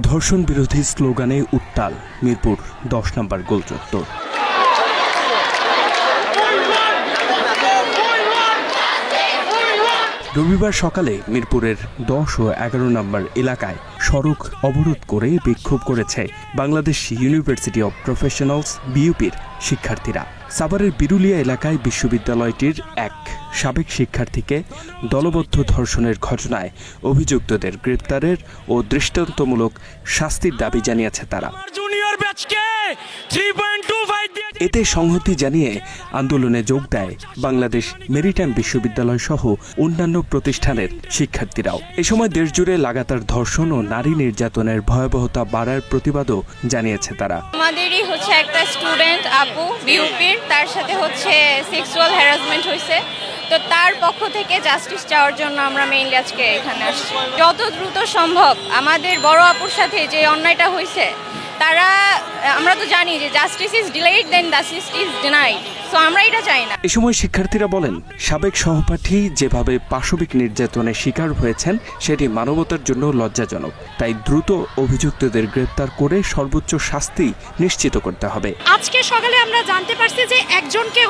ধর্ষণ বিরোধী স্লোগানে উত্তাল মিরপুর ১০ নম্বর গোলচত্বর। রবিবার সকালে মিরপুরের ১০ ও ১১ নম্বর এলাকায় সড়ক অবরোধ করে বিক্ষোভ করেছে বাংলাদেশ ইউনিভার্সিটি অব প্রফেশনালস বিইউপির শিক্ষার্থীরা। সাভারের বিরুলিয়া এলাকায় বিশ্ববিদ্যালয়টির এক সাবেক শিক্ষার্থীকে দলবদ্ধ ধর্ষণের ঘটনায় অভিযুক্তদের গ্রেপ্তারের ও দৃষ্টান্তমূলক শাস্তির দাবি জানিয়েছে তারা। এতে সংহতি জানিয়ে আন্দোলনে যোগ দেয় বাংলাদেশ মেরিটাইম বিশ্ববিদ্যালয় সহ অন্যান্য প্রতিষ্ঠানের শিক্ষার্থীরাও। এ সময় দেশজুড়ে লাগাতার ধর্ষণ ও নারী নির্যাতনের ভয়াবহতা বাড়ার প্রতিবাদও জানিয়েছে তারা। আমাদেরই একটা স্টুডেন্ট আপু বিইউপির, তার সাথে সেক্সুয়াল হ্যারাসমেন্ট হয়েছে, তো তার পক্ষ থেকে জাস্টিস চাওয়ার জন্য আমরা মেইনলি আজকে এখানে আসছি। যত দ্রুত সম্ভব আমাদের বড় আপুর সাথে যে অন্যায়টা হয়েছে, আমরা তো জানি যে justice is delayed then justice is denied, so আমরা এটা চাই না। এ সময় শিক্ষার্থীরা বলেন, সাবেক সহপাঠী যেভাবে পাশবিক নির্যাতনের শিকার হয়েছেন সেটি মানবতার জন্য লজ্জাজনক। তাই দ্রুত অভিযুক্তদের গ্রেপ্তার করে সর্বোচ্চ শাস্তি নিশ্চিত করতে হবে। আজকে সকালে আমরা জানতে পারছি যে একজনকে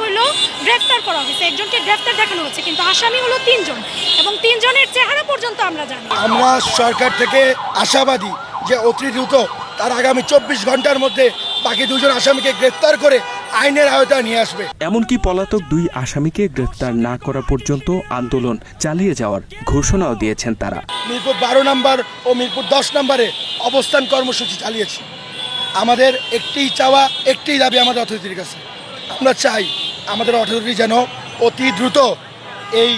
গ্রেফতার করা হয়েছে, একজনকে গ্রেফতার দেখানো হচ্ছে, কিন্তু আসামি ৩ জন এবং ৩ জনের চেহারা পর্যন্ত আমরা জানি। আমরা সরকার থেকে আশাবাদী যে অতি দ্রুত তার আগামী ২৪ ঘন্টার মধ্যে বাকি ২ জন আসামিকে গ্রেফতার করে আইনের আওতায় নিয়ে আসবে। এমনকি পলাতক ২ আসামিকে গ্রেফতার না করা পর্যন্ত আন্দোলন চালিয়ে যাওয়ার ঘোষণাও দিয়েছেন তারা। মিরপুর ১২ নম্বর ও মিরপুর ১০ নম্বরে অবস্থান কর্মসূচি চালিয়েছি। আমাদের একটি চাওয়া, একটি দাবি আমাদের অথরিটির কাছে। আমরা চাই আমাদের অথরিটি যেন অতি দ্রুত এই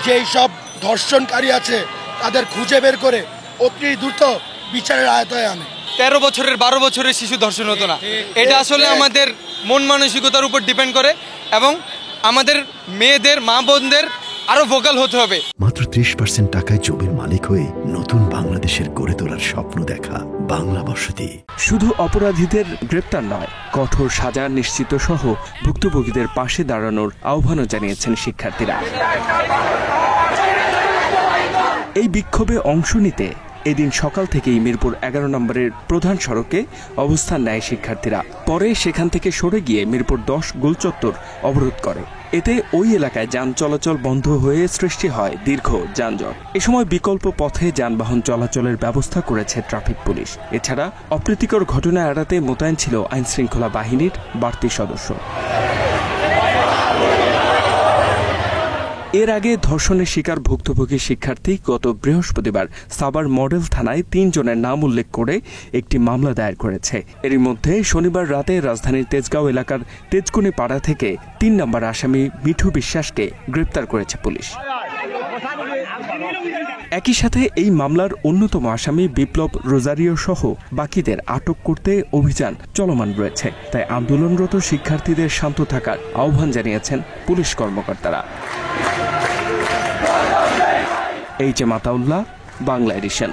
যেই সব ধর্ষণকারী আছে তাদের খুঁজে বের করে অতি দ্রুত বিচারের আওতায় আনে। ১৩ বছরের ১২ বছরের শিশু ধর্ষণ হতো না। এটা আসলে আমাদের মন মানসিকতার উপর ডিপেন্ড করে এবং আমাদের মেয়েদের, মা বোনদের আরো ভোকাল হতে হবে। মাত্র ৩০% টাকায় জমির মালিক হয়ে নতুন বাংলাদেশের গড়ে তোলার স্বপ্ন দেখা বাংলা বসতি। শুধু অপরাধীদের গ্রেপ্তার নয়, কঠোর সাজা নিশ্চিত সহ ভুক্তভোগীদের পাশে দাঁড়ানোর আহ্বানও জানিয়েছেন শিক্ষার্থীরা। এই বিক্ষোভে অংশ নিতে এদিন সকাল থেকেই মিরপুর ১১ নম্বরের প্রধান সড়কে অবস্থান নেয় শিক্ষার্থীরা। পরে সেখান থেকে সরে গিয়ে মিরপুর ১০ গোলচত্বর অবরোধ করে। এতে ওই এলাকায় যান চলাচল বন্ধ হয়ে সৃষ্টি হয় দীর্ঘ যানজট। এ সময় বিকল্প পথে যানবাহন চলাচলের ব্যবস্থা করেছে ট্রাফিক পুলিশ। এছাড়া অপ্রীতিকর ঘটনা এড়াতে মোতায়েন ছিল আইনশৃঙ্খলা বাহিনীর বাড়তি সদস্য। এর আগে ধর্ষণের শিকার ভুক্তভোগী শিক্ষার্থী গত বৃহস্পতিবার সাভার মডেল থানায় ৩ জনের নাম উল্লেখ করে একটি মামলা দায়ের করেছে। এরই মধ্যে শনিবার রাতে রাজধানীর তেজগাঁও এলাকার তেজকুনি পাড়া থেকে ৩ নম্বর আসামি মিঠু বিশ্বাসকে গ্রেপ্তার করেছে পুলিশ। একই সাথে এই মামলার অন্যতম আসামি বিপ্লব রোজারিও সহ বাকিদের আটক করতে অভিযান চলমান রয়েছে। তাই আন্দোলনরত শিক্ষার্থীদের শান্ত থাকার আহ্বান জানিয়েছেন পুলিশ কর্মকর্তারা। H M Ataullah, Bangla addition.